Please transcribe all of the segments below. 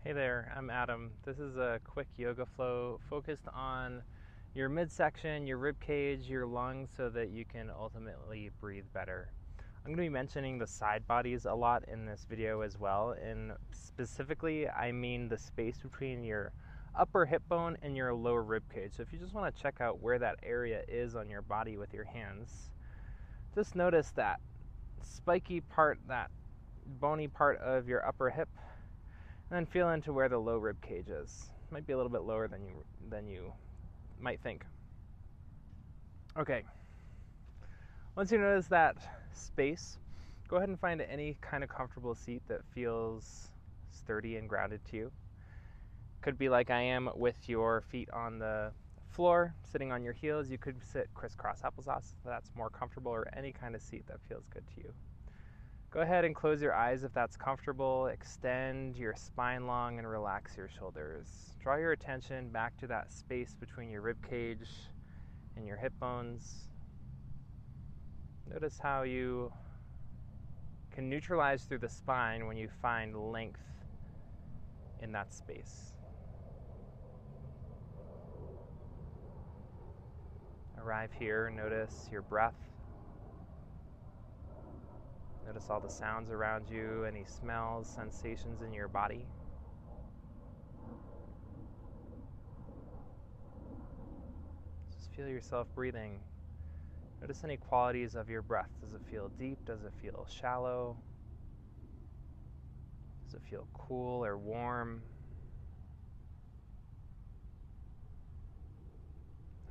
Hey there, I'm Adam. This is a quick yoga flow focused on your midsection, your rib cage, your lungs, so that you can ultimately breathe better. I'm going to be mentioning the side bodies a lot in this video as well, and specifically I mean the space between your upper hip bone and your lower rib cage. So if you just want to check out where that area is on your body with your hands, just notice that spiky part, that bony part of your upper hip, and then feel into where the low rib cage is. Might be a little bit lower than you might think. Okay. Once you notice that space, go ahead and find any kind of comfortable seat that feels sturdy and grounded to you. Could be like I am with your feet on the floor, sitting on your heels. You could sit crisscross applesauce if that's more comfortable, or any kind of seat that feels good to you. Go ahead and close your eyes if that's comfortable. Extend your spine long and relax your shoulders. Draw your attention back to that space between your rib cage and your hip bones. Notice how you can neutralize through the spine when you find length in that space. Arrive here, notice your breath. Notice all the sounds around you, any smells, sensations in your body. Just feel yourself breathing. Notice any qualities of your breath. Does it feel deep? Does it feel shallow? Does it feel cool or warm?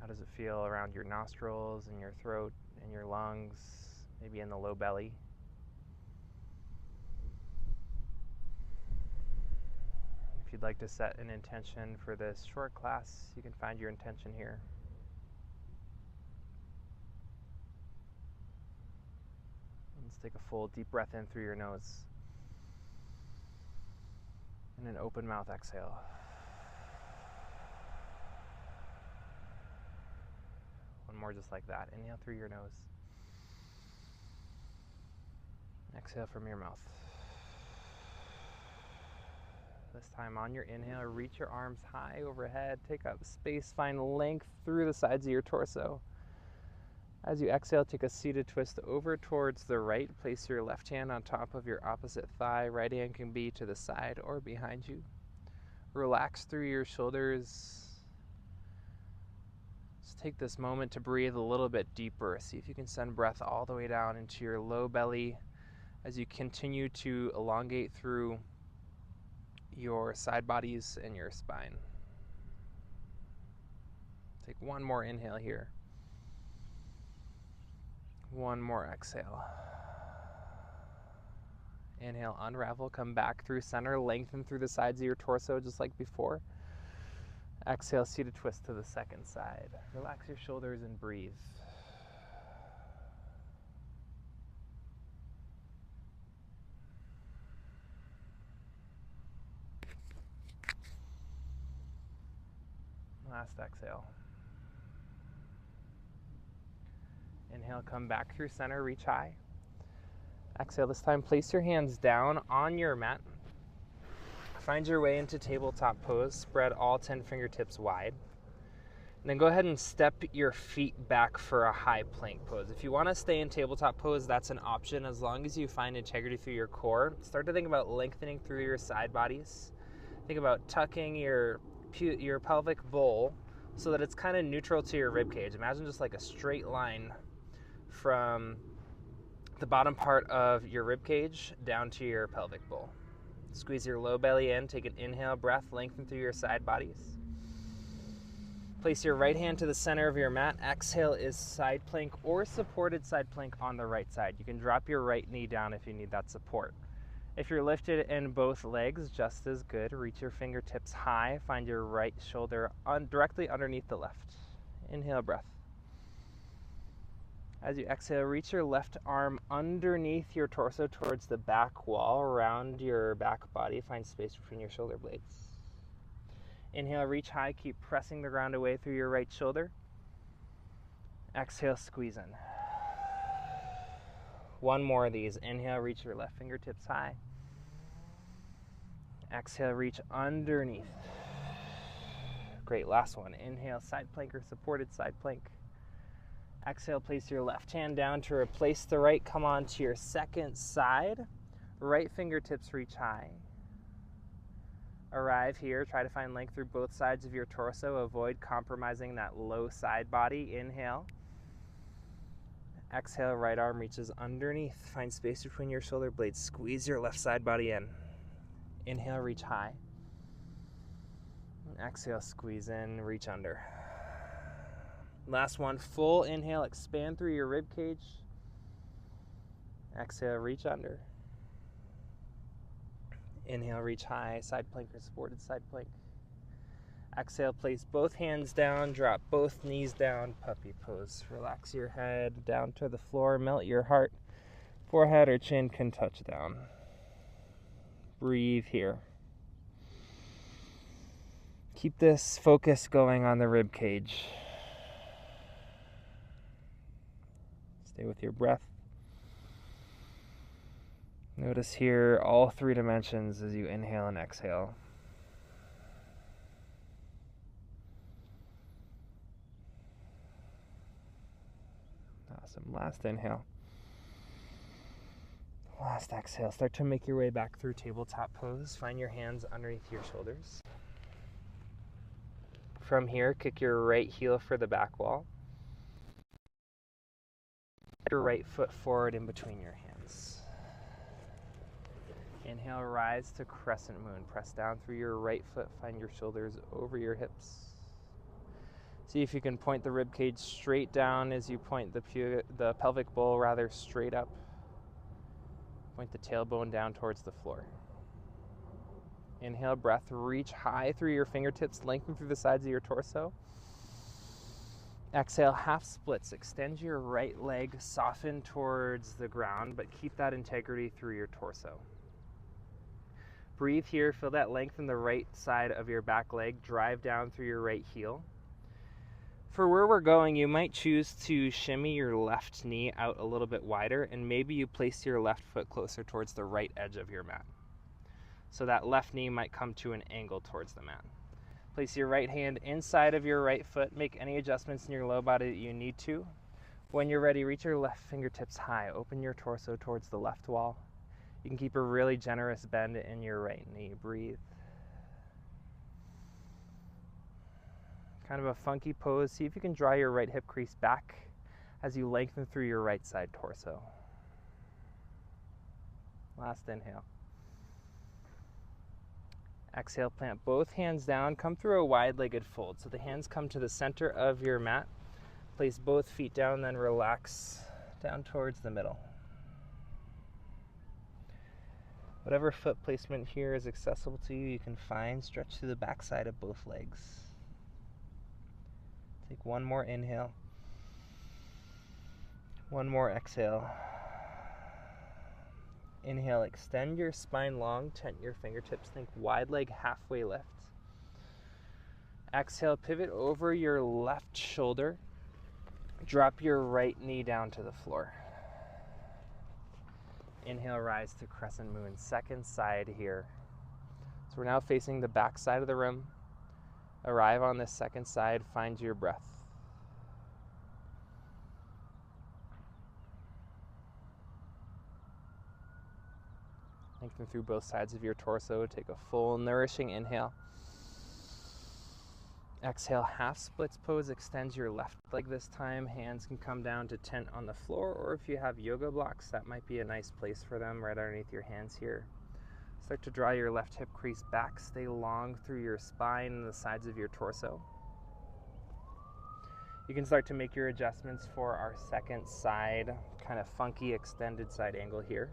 How does it feel around your nostrils and your throat and your lungs, maybe in the low belly? If you'd like to set an intention for this short class, you can find your intention here. Let's take a full deep breath in through your nose. And an open mouth exhale. One more just like that. Inhale through your nose. Exhale from your mouth. This time on your inhale, reach your arms high overhead, take up space, find length through the sides of your torso. As you exhale, take a seated twist over towards the right. Place your left hand on top of your opposite thigh. Right hand can be to the side or behind you. Relax through your shoulders. Just take this moment to breathe a little bit deeper. See if you can send breath all the way down into your low belly as you continue to elongate through your side bodies and your spine. Take one more inhale here. One more exhale. Inhale, unravel, come back through center, lengthen through the sides of your torso just like before. Exhale, seated twist to the second side. Relax your shoulders and breathe. Last exhale. Inhale, come back through center, reach high. Exhale, this time place your hands down on your mat. Find your way into tabletop pose. Spread all 10 fingertips wide. And then go ahead and step your feet back for a high plank pose. If you want to stay in tabletop pose, that's an option as long as you find integrity through your core. Start to think about lengthening through your side bodies. Think about tucking your pelvic bowl so that it's kind of neutral to your rib cage. Imagine just like a straight line from the bottom part of your rib cage down to your pelvic bowl. Squeeze your low belly in, take an inhale breath, lengthen through your side bodies. Place your right hand to the center of your mat. Exhale is side plank or supported side plank on the right side. You can drop your right knee down if you need that support. If you're lifted in both legs, just as good. Reach your fingertips high. Find your right shoulder directly underneath the left. Inhale, breath. As you exhale, reach your left arm underneath your torso towards the back wall, around your back body. Find space between your shoulder blades. Inhale, reach high. Keep pressing the ground away through your right shoulder. Exhale, squeeze in. One more of these. Inhale, reach your left fingertips high. Exhale, reach underneath. Great, last one. Inhale, side plank or supported side plank. Exhale, place your left hand down to replace the right. Come on to your second side. Right fingertips reach high. Arrive here. Try to find length through both sides of your torso. Avoid compromising that low side body. Inhale. Exhale, right arm reaches underneath. Find space between your shoulder blades. Squeeze your left side body in. Inhale, reach high. Exhale, squeeze in, reach under. Last one, full inhale, expand through your rib cage. Exhale, reach under. Inhale, reach high, side plank or supported side plank. Exhale, place both hands down, drop both knees down, puppy pose. Relax your head down to the floor, melt your heart. Forehead or chin can touch down. Breathe here. Keep this focus going on the rib cage. Stay with your breath. Notice here all three dimensions as you inhale and exhale. Awesome. Last inhale. Last exhale. Start to make your way back through tabletop pose. Find your hands underneath your shoulders. From here, kick your right heel for the back wall. Your right foot forward in between your hands. Inhale, rise to crescent moon. Press down through your right foot. Find your shoulders over your hips. See if you can point the rib cage straight down as you point the pelvic bowl rather straight up. Point the tailbone down towards the floor. Inhale, breath, reach high through your fingertips, lengthen through the sides of your torso. Exhale, half splits. Extend your right leg, soften towards the ground, but keep that integrity through your torso. Breathe here, feel that length in the right side of your back leg, drive down through your right heel. For where we're going, you might choose to shimmy your left knee out a little bit wider, and maybe you place your left foot closer towards the right edge of your mat. So that left knee might come to an angle towards the mat. Place your right hand inside of your right foot. Make any adjustments in your low body that you need to. When you're ready, reach your left fingertips high. Open your torso towards the left wall. You can keep a really generous bend in your right knee. Breathe. Kind of a funky pose. See if you can draw your right hip crease back as you lengthen through your right side torso. Last inhale. Exhale, plant both hands down. Come through a wide-legged fold. So the hands come to the center of your mat. Place both feet down, then relax down towards the middle. Whatever foot placement here is accessible to you, you can find. Stretch through the backside of both legs. Take one more inhale. One more exhale. Inhale, extend your spine long, tent your fingertips, think wide leg halfway lift. Exhale, pivot over your left shoulder. Drop your right knee down to the floor. Inhale, rise to crescent moon, second side here. So we're now facing the back side of the room. Arrive on this second side, find your breath. Lengthen through both sides of your torso. Take a full, nourishing inhale. Exhale, half splits pose. Extend your left leg this time. Hands can come down to tent on the floor, or if you have yoga blocks, that might be a nice place for them right underneath your hands here. Start to draw your left hip crease back. Stay long through your spine and the sides of your torso. You can start to make your adjustments for our second side, kind of funky extended side angle here.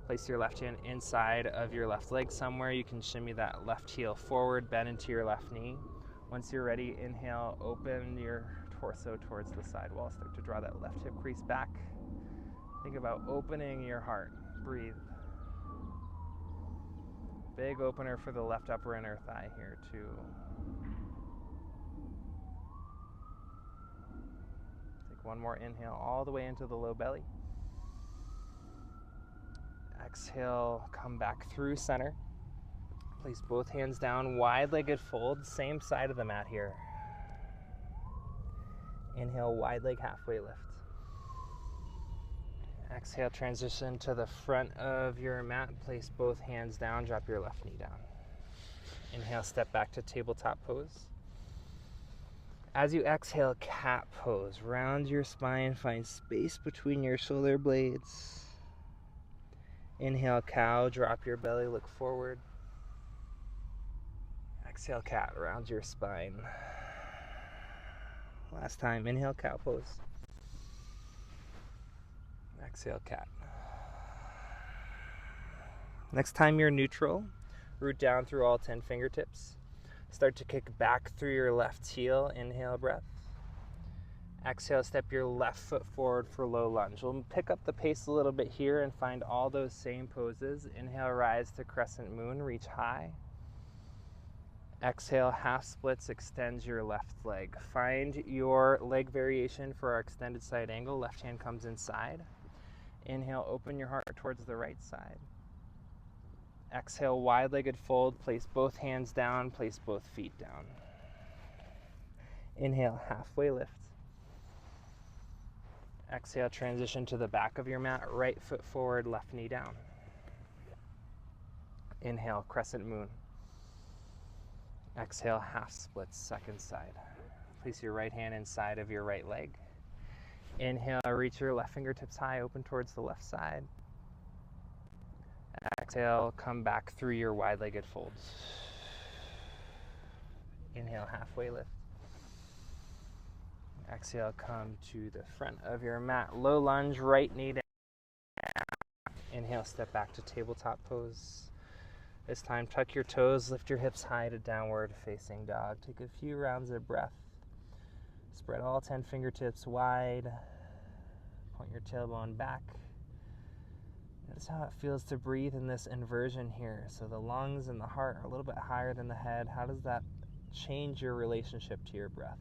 Place your left hand inside of your left leg somewhere. You can shimmy that left heel forward, bend into your left knee. Once you're ready, inhale, open your torso towards the side wall. Start to draw that left hip crease back. Think about opening your heart. Breathe. Big opener for the left upper inner thigh here too. Take one more inhale all the way into the low belly. Exhale, come back through center. Place both hands down, wide-legged fold, same side of the mat here. Inhale, wide leg halfway lift. Exhale, transition to the front of your mat. Place both hands down, drop your left knee down. Inhale, step back to tabletop pose. As you exhale, cat pose. Round your spine, find space between your shoulder blades. Inhale, cow, drop your belly, look forward. Exhale, cat, round your spine. Last time, inhale, cow pose. Exhale, cat. Next time you're neutral, root down through all 10 fingertips. Start to kick back through your left heel. Inhale, breath. Exhale, step your left foot forward for low lunge. We'll pick up the pace a little bit here and find all those same poses. Inhale, rise to crescent moon, reach high. Exhale, half splits, extend your left leg. Find your leg variation for our extended side angle. Left hand comes inside. Inhale, open your heart towards the right side. Exhale, wide-legged fold. Place both hands down, place both feet down. Inhale, halfway lift. Exhale, transition to the back of your mat. Right foot forward, left knee down. Inhale, crescent moon. Exhale, half splits, second side. Place your right hand inside of your right leg. Inhale, reach your left fingertips high, open towards the left side. Exhale, come back through your wide-legged folds. Inhale, halfway lift. Exhale, come to the front of your mat. Low lunge, right knee down. Inhale, step back to tabletop pose. This time, tuck your toes, lift your hips high to downward facing dog. Take a few rounds of breath. Spread all 10 fingertips wide. Point your tailbone back. Notice how it feels to breathe in this inversion here. So the lungs and the heart are a little bit higher than the head. How does that change your relationship to your breath?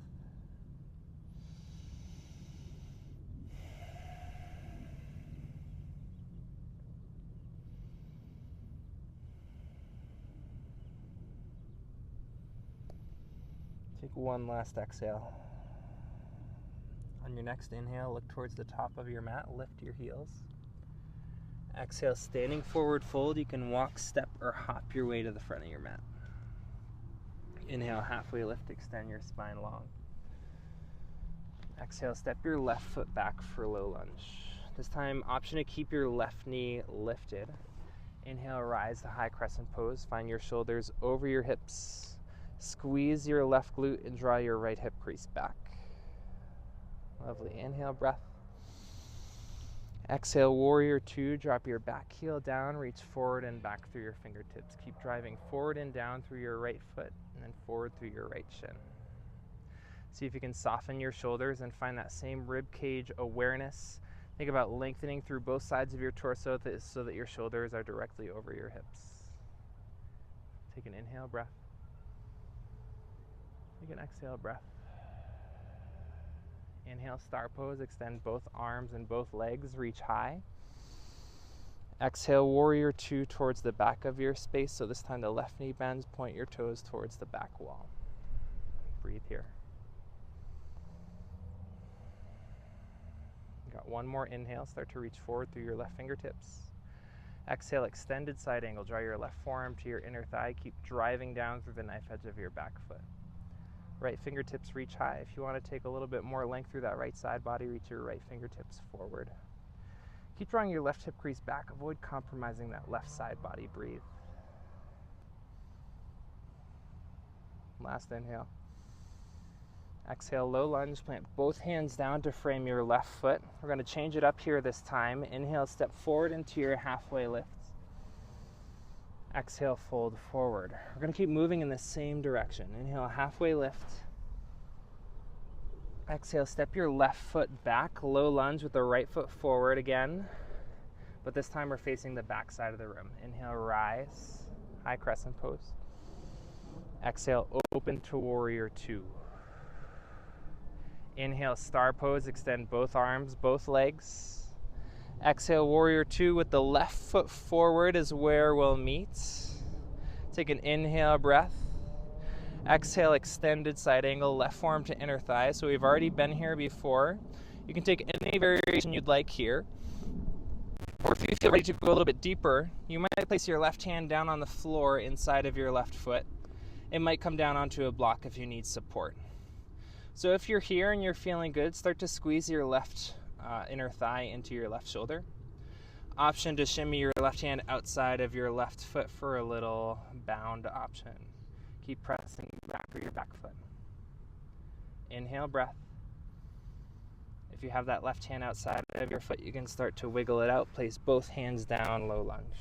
Take one last exhale. On your next inhale, look towards the top of your mat, lift your heels. Exhale, standing forward fold. You can walk, step, or hop your way to the front of your mat. Inhale, halfway lift, extend your spine long. Exhale, step your left foot back for low lunge. This time, option to keep your left knee lifted. Inhale, rise to high crescent pose. Find your shoulders over your hips. Squeeze your left glute and draw your right hip crease back. Lovely. Inhale, breath. Exhale, warrior two. Drop your back heel down, reach forward and back through your fingertips. Keep driving forward and down through your right foot and then forward through your right shin. See if you can soften your shoulders and find that same rib cage awareness. Think about lengthening through both sides of your torso so that your shoulders are directly over your hips. Take an inhale, breath. Take an exhale, breath. Inhale, star pose. Extend both arms and both legs. Reach high. Exhale, warrior two towards the back of your space. So this time the left knee bends. Point your toes towards the back wall. Breathe here. Got one more inhale. Start to reach forward through your left fingertips. Exhale, extended side angle. Draw your left forearm to your inner thigh. Keep driving down through the knife edge of your back foot. Right fingertips reach high. If you want to take a little bit more length through that right side body, reach your right fingertips forward. Keep drawing your left hip crease back. Avoid compromising that left side body. Breathe. Last inhale. Exhale, low lunge. Plant both hands down to frame your left foot. We're going to change it up here this time. Inhale, step forward into your halfway lift. Exhale, fold forward. We're going to keep moving in the same direction. Inhale, halfway lift. Exhale, step your left foot back. Low lunge with the right foot forward again. But this time we're facing the back side of the room. Inhale, rise. High crescent pose. Exhale, open to warrior two. Inhale, star pose. Extend both arms, both legs. Exhale, warrior two with the left foot forward is where we'll meet. Take an inhale breath. Exhale, extended side angle, left forearm to inner thigh. So we've already been here before. You can take any variation you'd like here. Or if you feel ready to go a little bit deeper, you might place your left hand down on the floor inside of your left foot. It might come down onto a block if you need support. So if you're here and you're feeling good, start to squeeze your left inner thigh into your left shoulder. Option to shimmy your left hand outside of your left foot for a little bound option. Keep pressing back through your back foot. Inhale, breath. If you have that left hand outside of your foot, you can start to wiggle it out. Place both hands down, low lunge.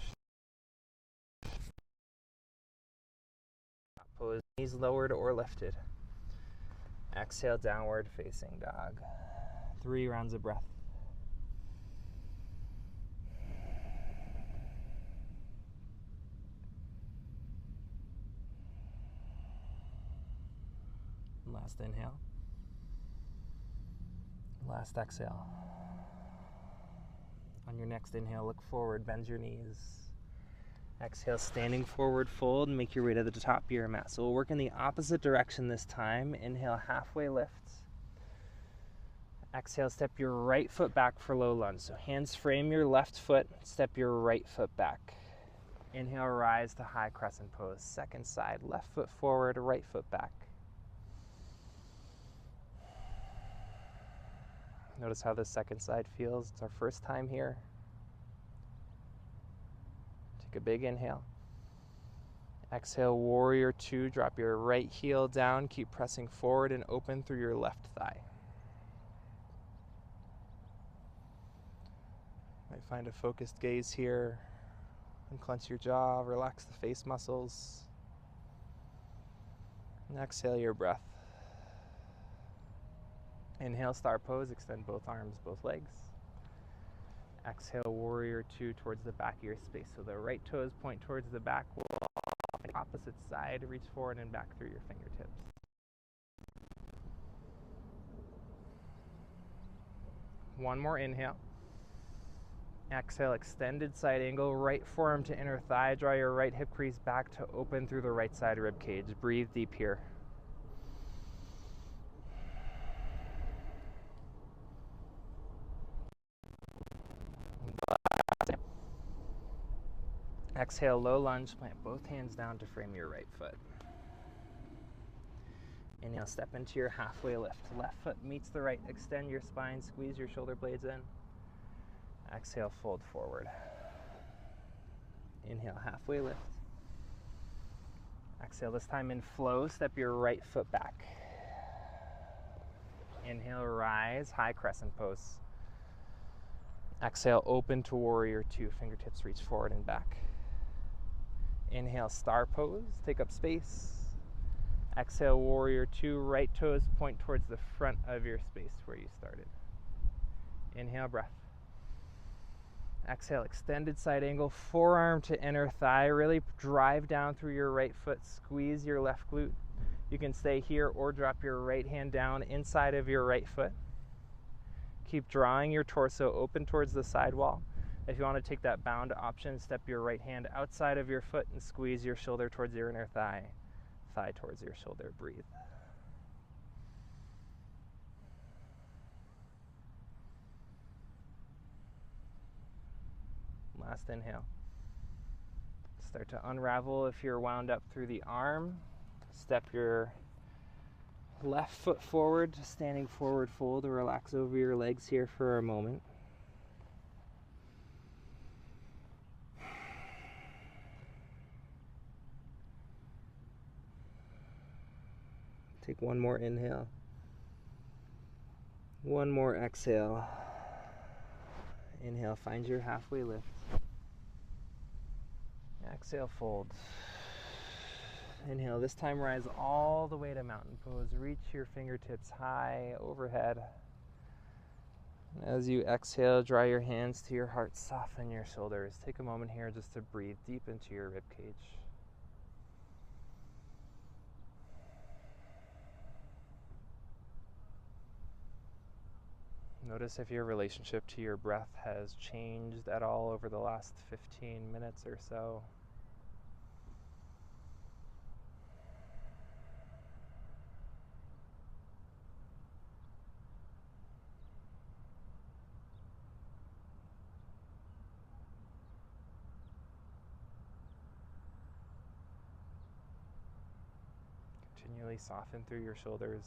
Pose, knees lowered or lifted. Exhale, downward facing dog. 3 rounds of breath. Last inhale. Last exhale. On your next inhale, look forward, bend your knees. Exhale, standing forward fold, and make your way to the top of your mat. So we'll work in the opposite direction this time. Inhale, halfway lift. Exhale, step your right foot back for low lunge. So hands frame your left foot, step your right foot back. Inhale, rise to high crescent pose. Second side, left foot forward, right foot back. Notice how the second side feels. It's our first time here. Take a big inhale. Exhale, warrior 2. Drop your right heel down. Keep pressing forward and open through your left thigh. Might find a focused gaze here. Unclench your jaw. Relax the face muscles. And exhale your breath. Inhale, star pose, extend both arms, both legs. Exhale, warrior 2 towards the back of your space. So the right toes point towards the back wall, opposite side, reach forward and back through your fingertips. One more inhale. Exhale, extended side angle, right forearm to inner thigh. Draw your right hip crease back to open through the right side rib cage. Breathe deep here. Exhale, low lunge, plant both hands down to frame your right foot. Inhale, step into your halfway lift. Left foot meets the right, extend your spine, squeeze your shoulder blades in. Exhale, fold forward. Inhale, halfway lift. Exhale, this time in flow, step your right foot back. Inhale, rise, high crescent pose. Exhale, open to warrior 2, fingertips reach forward and back. Inhale, star pose, take up space. Exhale, warrior 2, right toes point towards the front of your space where you started. Inhale, breath. Exhale, extended side angle, forearm to inner thigh. Really drive down through your right foot, squeeze your left glute. You can stay here or drop your right hand down inside of your right foot. Keep drawing your torso open towards the sidewall. If you want to take that bound option, step your right hand outside of your foot and squeeze your shoulder towards your inner thigh. Thigh towards your shoulder. Breathe. Last inhale. Start to unravel if you're wound up through the arm. Step your left foot forward, standing forward fold, or relax over your legs here for a moment. Take one more inhale. One more exhale. Inhale, find your halfway lift. Exhale, fold. Inhale, this time rise all the way to mountain pose. Reach your fingertips high overhead. As you exhale, draw your hands to your heart, soften your shoulders. Take a moment here just to breathe deep into your ribcage. Notice if your relationship to your breath has changed at all over the last 15 minutes or so. Continually soften through your shoulders,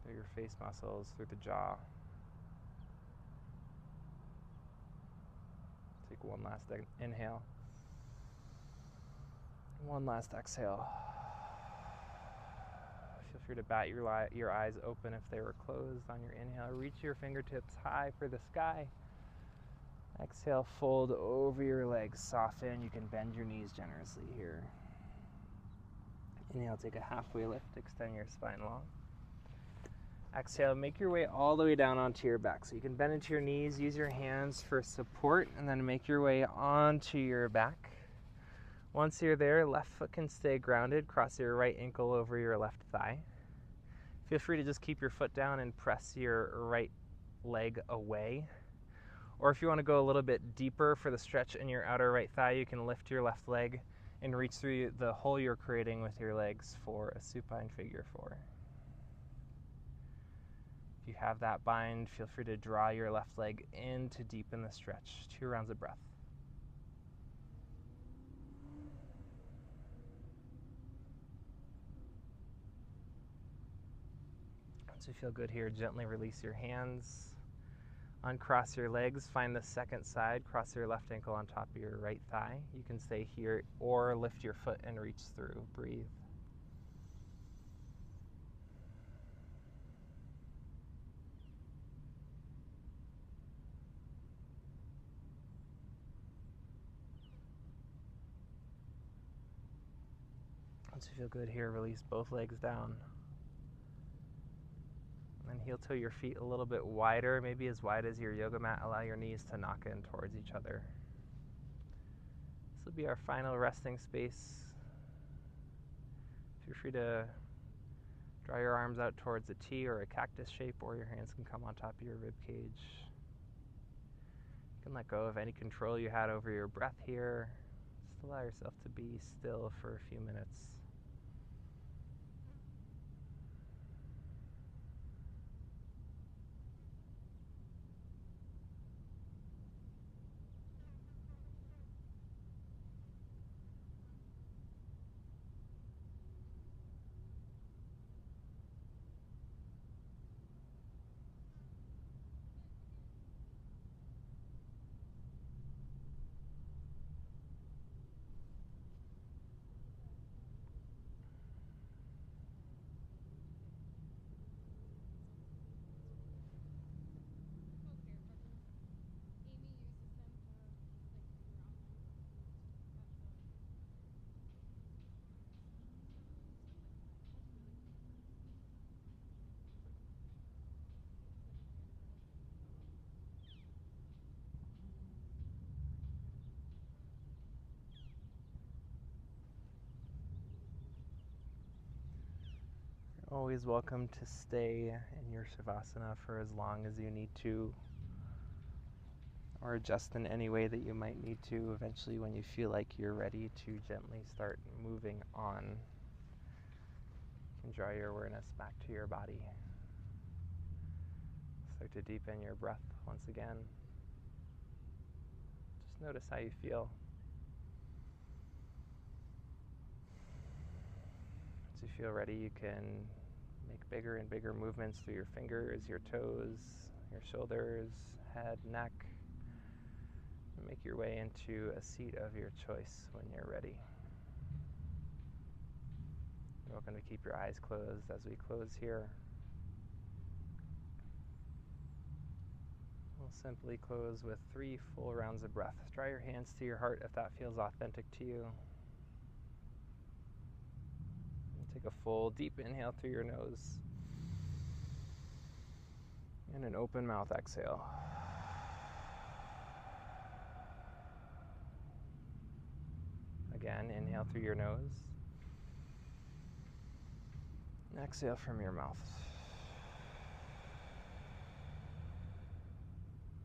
through your face muscles, through the jaw. Take one last inhale. One last exhale. Feel free to bat your eyes open if they were closed on your inhale. Reach your fingertips high for the sky. Exhale, fold over your legs, soften. You can bend your knees generously here. Inhale, take a halfway lift, extend your spine long. Exhale, make your way all the way down onto your back. So you can bend into your knees, use your hands for support, and then make your way onto your back. Once you're there, left foot can stay grounded. Cross your right ankle over your left thigh. Feel free to just keep your foot down and press your right leg away. Or if you want to go a little bit deeper for the stretch in your outer right thigh, you can lift your left leg and reach through the hole you're creating with your legs for a supine figure four. If you have that bind, feel free to draw your left leg in to deepen the stretch. 2 rounds of breath. Once you feel good here, gently release your hands. Uncross your legs, find the second side, cross your left ankle on top of your right thigh. You can stay here or lift your foot and reach through. Breathe. Once you feel good here, release both legs down. And heel toe your feet a little bit wider, maybe as wide as your yoga mat. Allow your knees to knock in towards each other. This will be our final resting space. Feel free to draw your arms out towards a T or a cactus shape, or your hands can come on top of your rib cage. You can let go of any control you had over your breath here. Just allow yourself to be still for a few minutes. Always welcome to stay in your Savasana for as long as you need to, or adjust in any way that you might need to. Eventually, when you feel like you're ready to gently start moving on, you can draw your awareness back to your body. Start to deepen your breath once again. Just notice how you feel. Once you feel ready, you can make bigger and bigger movements through your fingers, your toes, your shoulders, head, neck. And make your way into a seat of your choice when you're ready. You're welcome to keep your eyes closed as we close here. We'll simply close with 3 full rounds of breath. Draw your hands to your heart if that feels authentic to you. Take a full, deep inhale through your nose. And an open mouth exhale. Again, inhale through your nose. And exhale from your mouth.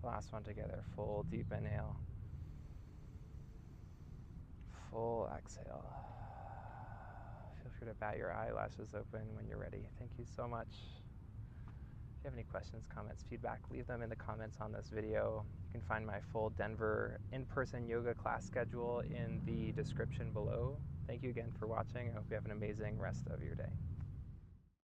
Last one together. Full, deep inhale. Full exhale. Feel free to bat your eyelashes open when you're ready. Thank you so much. If you have any questions, comments, feedback, leave them in the comments on this video. You can find my full Denver in-person yoga class schedule in the description below. Thank you again for watching. I hope you have an amazing rest of your day.